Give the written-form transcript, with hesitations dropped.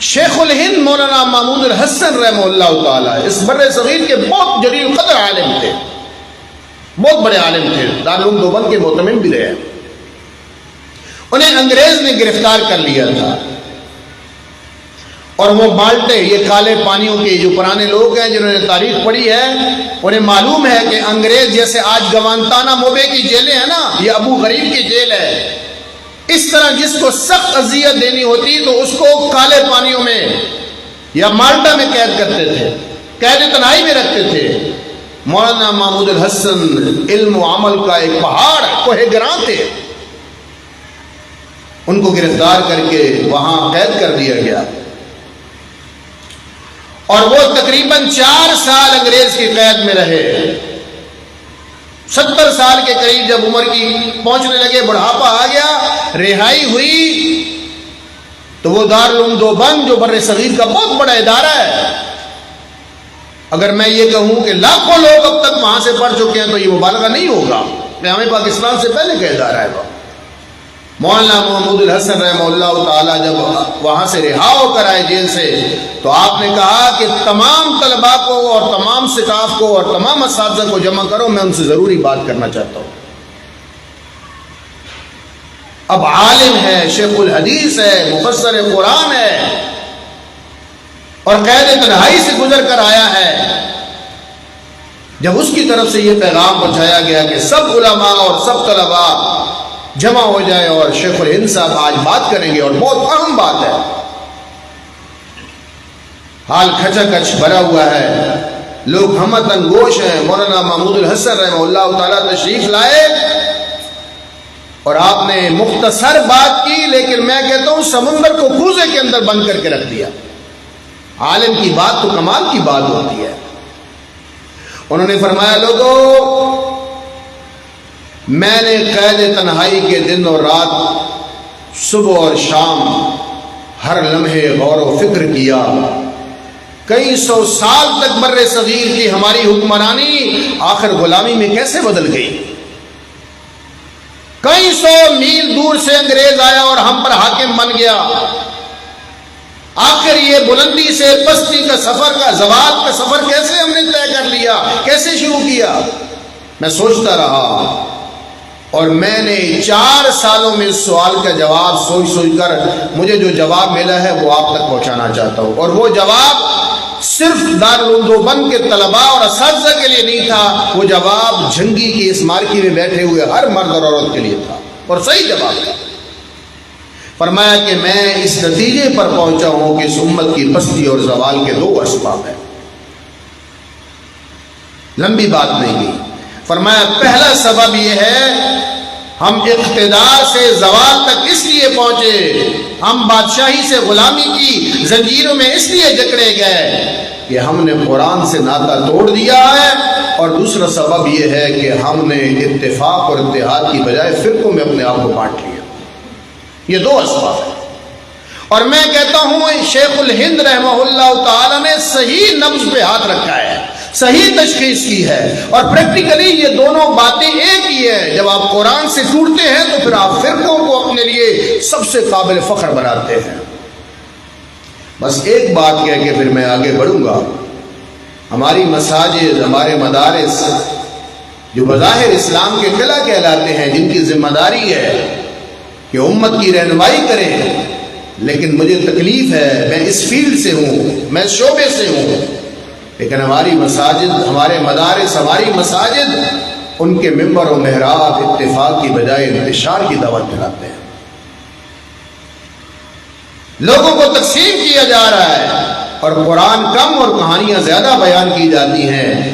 شیخ الہند مولانا محمود الحسن رحمہ اللہ تعالی اس بر صغیر کے بہت جلیل قدر عالم تھے، بہت بڑے عالم تھے، دارالعلوم دیوبند کے معتمم بھی رہے۔ انہیں انگریز نے گرفتار کر لیا تھا، اور وہ بالٹے، یہ کالے پانیوں کے جو پرانے لوگ ہیں جنہوں نے تاریخ پڑھی ہے انہیں معلوم ہے کہ انگریز جیسے آج گوانتانا موبے کی جیلیں ہیں نا، یہ ابو غریب کی جیل ہے، اس طرح جس کو سخت اذیت دینی ہوتی تو اس کو کالے پانیوں میں یا مالٹا میں قید کرتے تھے، قید تنہائی میں رکھتے تھے۔ مولانا محمود الحسن علم و عمل کا ایک پہاڑ کوہ گراں تھے، ان کو گرفتار کر کے وہاں قید کر دیا گیا، اور وہ تقریباً 4 سال انگریز کی قید میں رہے۔ 70 سال کے قریب جب عمر کی پہنچنے لگے، بڑھاپا آ گیا، رہائی ہوئی، تو وہ دارالعلوم دیوبند جو بر صغیر کا بہت بڑا ادارہ ہے، اگر میں یہ کہوں کہ لاکھوں لوگ اب تک وہاں سے پڑھ چکے ہیں تو یہ مبالغہ نہیں ہوگا، قیام پاکستان سے پہلے کا ادارہ ہے وہ۔ مولانا محمود الحسن رحمہ اللہ تعالی جب وہاں سے رہا ہو کر آئے جیل سے، تو آپ نے کہا کہ تمام طلباء کو اور تمام سٹاف کو اور تمام اساتذہ کو جمع کرو، میں ان سے ضروری بات کرنا چاہتا ہوں۔ اب عالم ہے، شیخ الحدیث ہے، مفسر قرآن ہے، اور قید تنہائی سے گزر کر آیا ہے۔ جب اس کی طرف سے یہ پیغام پہنچایا گیا کہ سب علماء اور سب طلباء جمع ہو جائے اور شیخ الہند صاحب آج بات کریں گے، اور بہت اہم بات ہے، حال کھچا کچ بھرا ہوا ہے، لوگ ہمت انگوش ہیں۔ مولانا محمود الحسن رحمہ اللہ تعالیٰ تشریف لائے اور آپ نے مختصر بات کی، لیکن میں کہتا ہوں سمندر کو کوزے کے اندر بند کر کے رکھ دیا۔ عالم کی بات تو کمال کی بات ہوتی ہے۔ انہوں نے فرمایا، لوگوں، میں نے قید تنہائی کے دن اور رات، صبح اور شام، ہر لمحے غور و فکر کیا۔ کئی 100 سال تک بر صغیر کی ہماری حکمرانی آخر غلامی میں کیسے بدل گئی؟ کئی 100 میل دور سے انگریز آیا اور ہم پر حاکم بن گیا۔ آخر یہ بلندی سے پستی کا سفر، کا زوال کا سفر کیسے ہم نے طے کر لیا، کیسے شروع کیا؟ میں سوچتا رہا، اور میں نے 4 سالوں میں اس سوال کا جواب سوچ کر مجھے جو جواب ملا ہے وہ آپ تک پہنچانا چاہتا ہوں۔ اور وہ جواب صرف دارالعلوم دیوبند کے طلباء اور اساتذہ کے لیے نہیں تھا، وہ جواب جھنگی کی اس مارکی میں بیٹھے ہوئے ہر مرد اور عورت کے لیے تھا، اور صحیح جواب تھا۔ فرمایا کہ میں اس نتیجے پر پہنچا ہوں کہ اس امت کی پستی اور زوال کے 2 اسباب ہیں۔ لمبی بات نہیں کی، فرمایا پہلا سبب یہ ہے، ہم اقتدار سے زوال تک اس لیے پہنچے، ہم بادشاہی سے غلامی کی زنجیروں میں اس لیے جکڑے گئے کہ ہم نے قرآن سے ناطہ توڑ دیا ہے، اور دوسرا سبب یہ ہے کہ ہم نے اتفاق اور اتحاد کی بجائے فرقوں میں اپنے آپ کو بانٹ لیا۔ یہ 2 اسباب ہیں، اور میں کہتا ہوں شیخ الہند رحمہ اللہ تعالی نے صحیح نبض پہ ہاتھ رکھا ہے، صحیح تشخیص کی ہے، اور پریکٹیکلی یہ دونوں باتیں ایک ہی ہے۔ جب آپ قرآن سے ٹوٹتے ہیں تو پھر آپ فرقوں کو اپنے لیے سب سے قابل فخر بناتے ہیں۔ بس ایک بات کہہ کے پھر میں آگے بڑھوں گا۔ ہماری مساجد، ہمارے مدارس جو بظاہر اسلام کے قلعہ کہلاتے ہیں، جن کی ذمہ داری ہے کہ امت کی رہنمائی کریں، لیکن مجھے تکلیف ہے، میں اس فیلڈ سے ہوں، میں اس شعبے سے ہوں، لیکن ہماری مساجد، ہمارے مدارس، ہماری مساجد، ان کے ممبر و محراب اتفاق کی بجائے انتشار کی دعوت پھیلاتے ہیں۔ لوگوں کو تقسیم کیا جا رہا ہے، اور قرآن کم اور کہانیاں زیادہ بیان کی جاتی ہیں۔